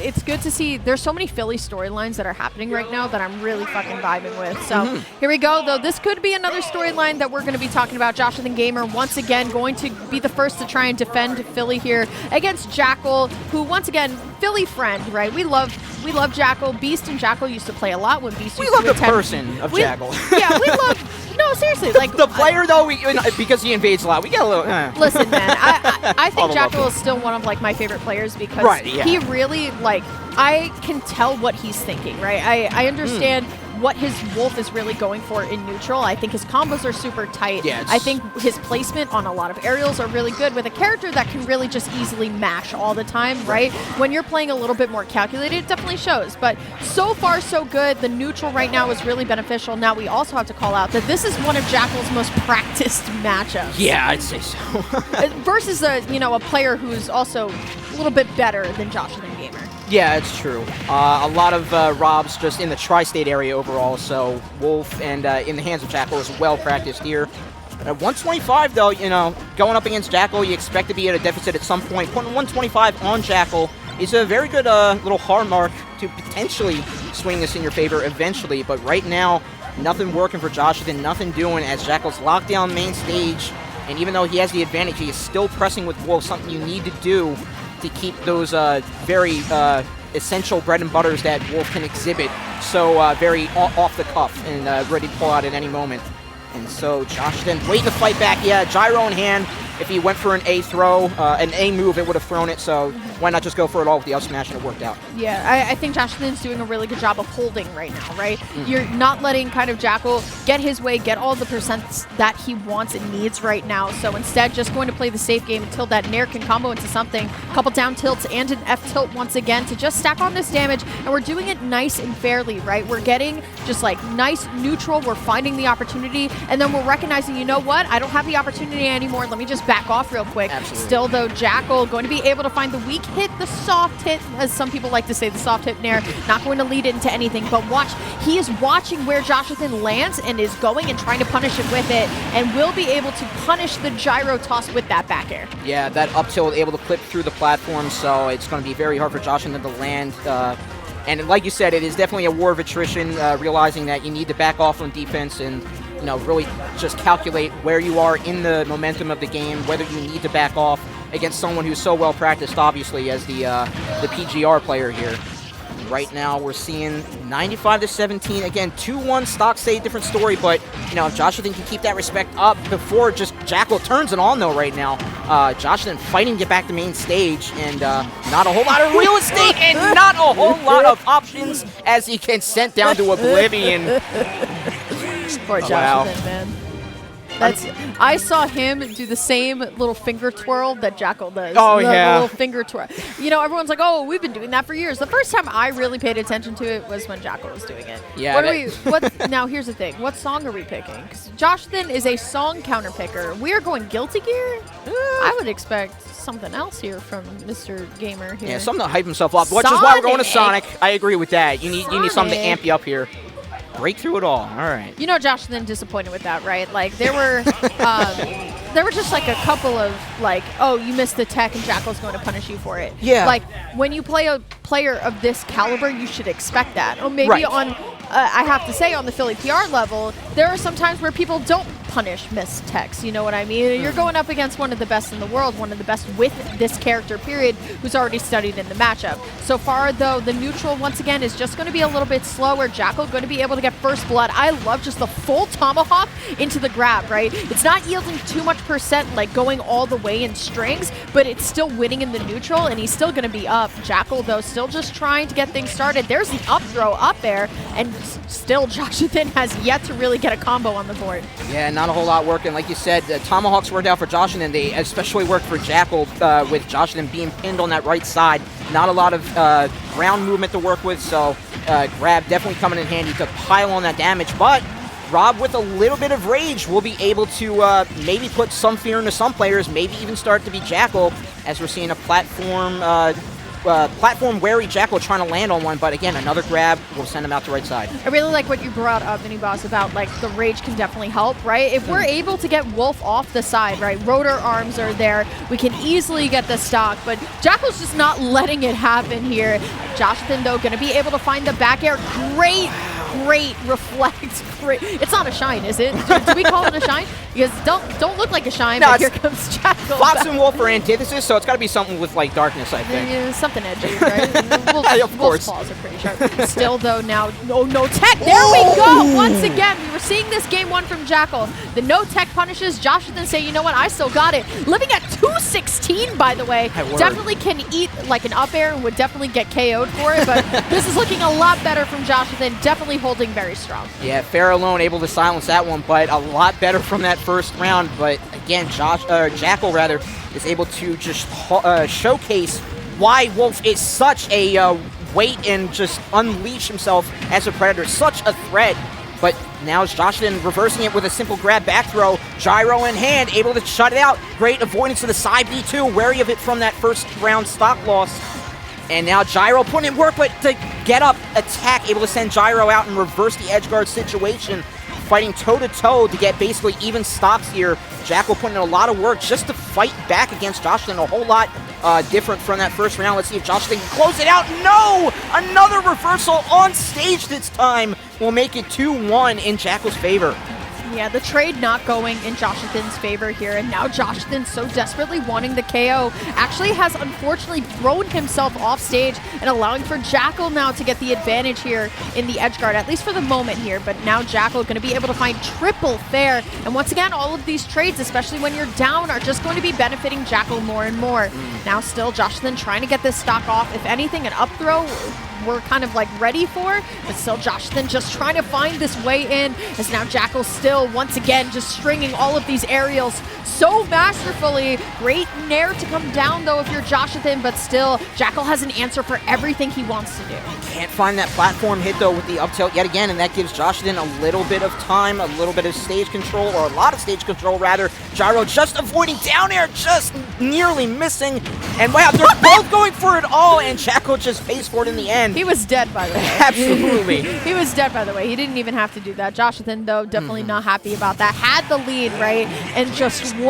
it's good to see. There's so many Philly storylines that are happening right now that I'm really fucking vibing with. So here we go, though. This could be another storyline that we're going to be talking about. Joshathan Gamer, once again, going to be the first to try and defend Philly here against Jakal, who, once again, Philly friend, right? We love Jakal. Beast and Jakal used to play a lot when Beast used to love the person of Jakal. Yeah, we love... No, seriously. Like the player, though, because he invades a lot, we get a little... Listen, man, I think Jakal is still one of, like, my favorite players because he really, like... I can tell what he's thinking, right? I understand what his Wolf is really going for in neutral. I think his combos are super tight. Yes. I think his placement on a lot of aerials are really good with a character that can really just easily mash all the time, right? When you're playing a little bit more calculated, it definitely shows. But so far, so good. The neutral right now is really beneficial. Now, we also have to call out that this is one of Jakal's most practiced matchups. Yeah, I'd say so. Versus a player who's also a little bit better than Joshathan Gamer. Yeah, it's true. A lot of Robs just in the tri-state area overall, so Wolf and in the hands of Jakal is well practiced here. At 125, though, going up against Jakal, you expect to be at a deficit at some point. Putting 125 on Jakal is a very good little hard mark to potentially swing this in your favor eventually, but right now, nothing working for Joshathan, nothing doing as Jakal's locked down main stage, and even though he has the advantage, he is still pressing with Wolf, something you need to do to keep those very essential bread and butters that Wolf can exhibit so very off the cuff and ready to pull out at any moment. And so Joshathan waiting to fight back. Yeah, gyro in hand. If he went for an A throw, an A move, it would have thrown it. So why not just go for it all with the up smash and it worked out? Yeah, I think Joshathan's doing a really good job of holding right now, right? You're not letting kind of Jakal get his way, get all the percents that he wants and needs right now. So instead, just going to play the safe game until that Nair can combo into something. A couple down tilts and an F tilt once again to just stack on this damage. And we're doing it nice and fairly, right? We're getting just like nice neutral. We're finding the opportunity. And then we're recognizing, you know what? I don't have the opportunity anymore. Let me just back off real quick. Absolutely. Still, though, Jakal going to be able to find the weak hit, the soft hit, as some people like to say, the soft hit Nair. Not going to lead it into anything, but watch. He is watching where Joshathan lands and is going and trying to punish it with it, and will be able to punish the gyro toss with that back air. Yeah, that up tilt able to clip through the platform, so it's going to be very hard for Joshathan to land. And like you said, it is definitely a war of attrition, realizing that you need to back off on defense and really just calculate where you are in the momentum of the game, whether you need to back off against someone who's so well practiced, obviously, as the PGR player here. Right now, we're seeing 95-17. Again, 2-1 stock state, different story, but if Joshathan can keep that respect up before just Jakal turns it on, though, right now. Joshathan fighting to get back to main stage, and not a whole lot of real estate and not a whole lot of options as he gets sent down to oblivion. Poor Joshathan, man. I saw him do the same little finger twirl that Jakal does. Oh, the yeah. little finger twirl. Everyone's like, oh, we've been doing that for years. The first time I really paid attention to it was when Jakal was doing it. Yeah. Now, here's the thing. What song are we picking? Because Joshathan is a song counter picker. We are going Guilty Gear? I would expect something else here from Mr. Gamer here. Yeah, something to hype himself up, which is why we're going to Sonic. I agree with that. You need something to amp you up here. Break through it all. All right. Joshathan disappointed with that, right? Like, there were just like a couple of like, oh, you missed the tech and Jakal's going to punish you for it. Yeah. Like, when you play a player of this caliber, you should expect that. Or maybe on, I have to say, on the Philly PR level, there are some times where people don't punish missed techs. You know what I mean? You're going up against one of the best in the world, one of the best with this character, period, who's already studied in the matchup. So far, though, the neutral, once again, is just going to be a little bit slower. Jakal going to be able to get first blood. I love just the full tomahawk into the grab, right? It's not yielding too much percent, like going all the way in strings, but it's still winning in the neutral, and he's still going to be up. Jakal, though, still just trying to get things started. There's the up throw up there, and still Joshathan has yet to really get a combo on the board. Yeah, not a whole lot working. Like you said, the tomahawks worked out for Joshathan. They especially worked for Jakal with Joshathan being pinned on that right side. Not a lot of ground movement to work with, so grab definitely coming in handy to pile on that damage. But Rob, with a little bit of rage, will be able to maybe put some fear into some players, maybe even start to be Jakal, as we're seeing a platform platform wary Jakal trying to land on one, but again, another grab will send him out the right side. I really like what you brought up, Mini-Boss, about like the rage can definitely help, right? If we're able to get Wolf off the side, right, rotor arms are there, we can easily get the stock, but Jakal's just not letting it happen here. Joshathan, though, going to be able to find the back air. Great reflect. Great. It's not a shine, is it? Do we call it a shine? Because don't look like a shine, no, but here comes Jakal. Fox and Wolf are antithesis, so it's got to be something with like darkness, I think. Yeah, something edgy, right? Of course. Wolf's claws are pretty sharp. Still, though, now, no tech. There we go. Once again, we were seeing this game one from Jakal. The no tech punishes. Joshathan say, you know what? I still got it. Living at 216, by the way. Definitely can eat like an up air and would definitely get KO'd for it, but this is looking a lot better from Joshathan. Definitely holding very strong. Yeah, Fair alone able to silence that one, but a lot better from that first round. But again, Jakal rather is able to just showcase why Wolf is such a wait and just unleash himself as a predator, such a threat. But now is Joshathan reversing it with a simple grab back throw, gyro in hand, able to shut it out. Great avoidance of the side B2, wary of it from that first round stock loss. And now Gyro putting in work, but to get up, attack, able to send Gyro out and reverse the edge guard situation. Fighting toe-to-toe to get basically even stocks here. Jakal putting in a lot of work just to fight back against Joshathan, a whole lot different from that first round. Let's see if Joshathan can close it out. No! Another reversal on stage this time will make it 2-1 in Jakal's favor. Yeah, the trade not going in Joshathan's favor here, and now Joshathan so desperately wanting the KO actually has unfortunately thrown himself off stage and allowing for Jakal now to get the advantage here in the edge guard, at least for the moment here. But now Jakal going to be able to find triple fair, and once again, all of these trades, especially when you're down, are just going to be benefiting Jakal more and more. Now still Joshathan trying to get this stock off. If anything, an up throw we're kind of like ready for, but still Joshathan just trying to find this way in, as now Jakal still once again just stringing all of these aerials so masterfully. Great nair to come down though if you're Joshathan, but still Jakal has an answer for everything he wants to do. Can't find that platform hit though with the up tilt yet again, and that gives Joshathan a little bit of time, a little bit of stage control, or a lot of stage control rather. Gyro just avoiding down air, just nearly missing, and wow, they're both going for it all, and Jakal just pays for it in the end. He was dead, by the way. Absolutely. He was dead, by the way. He didn't even have to do that. Joshathan, though, definitely not happy about that. Had the lead, right? And just won.